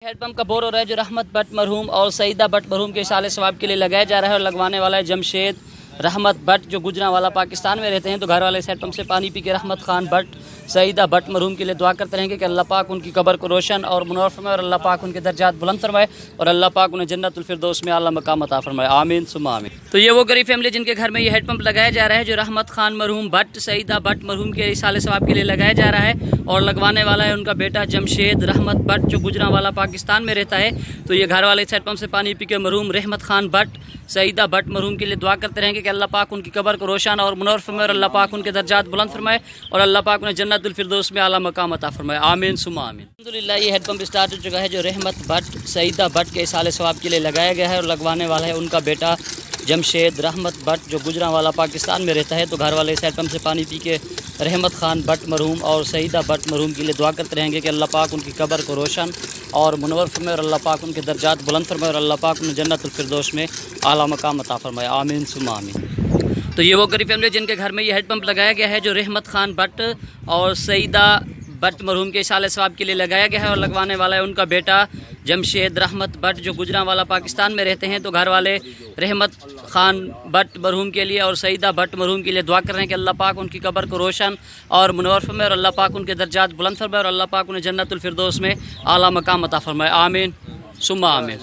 Head pump کا bore ہو رہا ہے جو رحمت بٹ مرحوم اور سعیدہ بٹ مرحوم کے اصالہ ثواب کے لیے لگایا جا رہا ہے، اور لگوانے والا ہے جمشید رحمت بٹ جو گجرانوالہ پاکستان میں رہتے ہیں۔ تو گھر والے اس ہیڈ پمپ سے پانی پی کے رحمت خان بٹ سعیدہ بٹ مرحوم کے لیے دعا کرتے رہیں گے کہ اللہ پاک ان کی قبر کو روشن اور منور فرمائے، اور اللہ پاک ان کے درجات بلند فرمائے، اور اللہ پاک انہیں جنت الفردوس میں اعلیٰ مقام عطا فرمائے، آمین ثم آمین۔ تو یہ وہ غریب فیملی جن کے گھر میں یہ ہیڈ پمپ لگایا جا رہا ہے جو رحمت خان مرحوم بٹ سعیدہ بٹ مرحوم کے اصالہ ثواب کے لیے لگایا جا رہا ہے، اور لگوانے والا ہے ان کا بیٹا جمشید رحمت بٹ جو گجرانوالہ پاکستان میں رہتا ہے۔ تو یہ گھر والے اس ہیڈ پمپ سے پانی پی کے مرحوم رحمت خان بٹ سعیدہ بٹ مرحوم کے لیے دعا کرتے رہیں گے کہ اللہ پاک ان کی قبر کو روشن اور منور فرمائے، اور اللہ پاک ان کے درجات بلند فرمائے، اور اللہ پاک انہیں جنت الفردوس میں اعلیٰ مقام عطا فرمائے، آمین ثم آمین۔ الحمدللہ یہ ہیڈ پمپ اسٹارٹ ہو چکا ہے جو رحمت بٹ سعیدہ بٹ کے اصالہ ثواب کے لیے لگایا گیا ہے، اور لگوانے والا ہے ان کا بیٹا جمشید رحمت بٹ جو گجرانوالہ پاکستان میں رہتا ہے۔ تو گھر والے اس ہیڈ پمپ سے پانی پی کے رحمت خان بٹ مرحوم اور سعیدہ بٹ مرحوم کے لیے دعا کرتے رہیں گے کہ اللہ پاک ان کی قبر کو روشن اور منور فرمائے، اور اللہ پاک ان کے درجات بلند فرمائے، اور اللہ پاک انہیں جنت الفردوس میں اعلیٰ مقام عطا فرمائے، آمین ثم آمین۔ تو یہ وہ غریب فیملی جن کے گھر میں یہ ہیڈ پمپ لگایا گیا ہے جو رحمت خان بٹ اور سعیدہ بٹ مرحوم کے اصالہ ثواب کے لیے لگایا گیا ہے، اور لگوانے والا ہے ان کا بیٹا جمشید رحمت بٹ جو گجرانوالہ پاکستان میں رہتے ہیں۔ تو گھر والے رحمت خان بٹ مرحوم کے لیے اور سعیدہ بٹ مرحوم کے لیے دعا کر رہے ہیں کہ اللہ پاک ان کی قبر کو روشن اور منور فرمائے، اور اللہ پاک ان کے درجات بلند فرمائے، اور اللہ پاک انہیں جنت الفردوس میں اعلیٰ مقام عطا فرمائے، آمین ثم آمین۔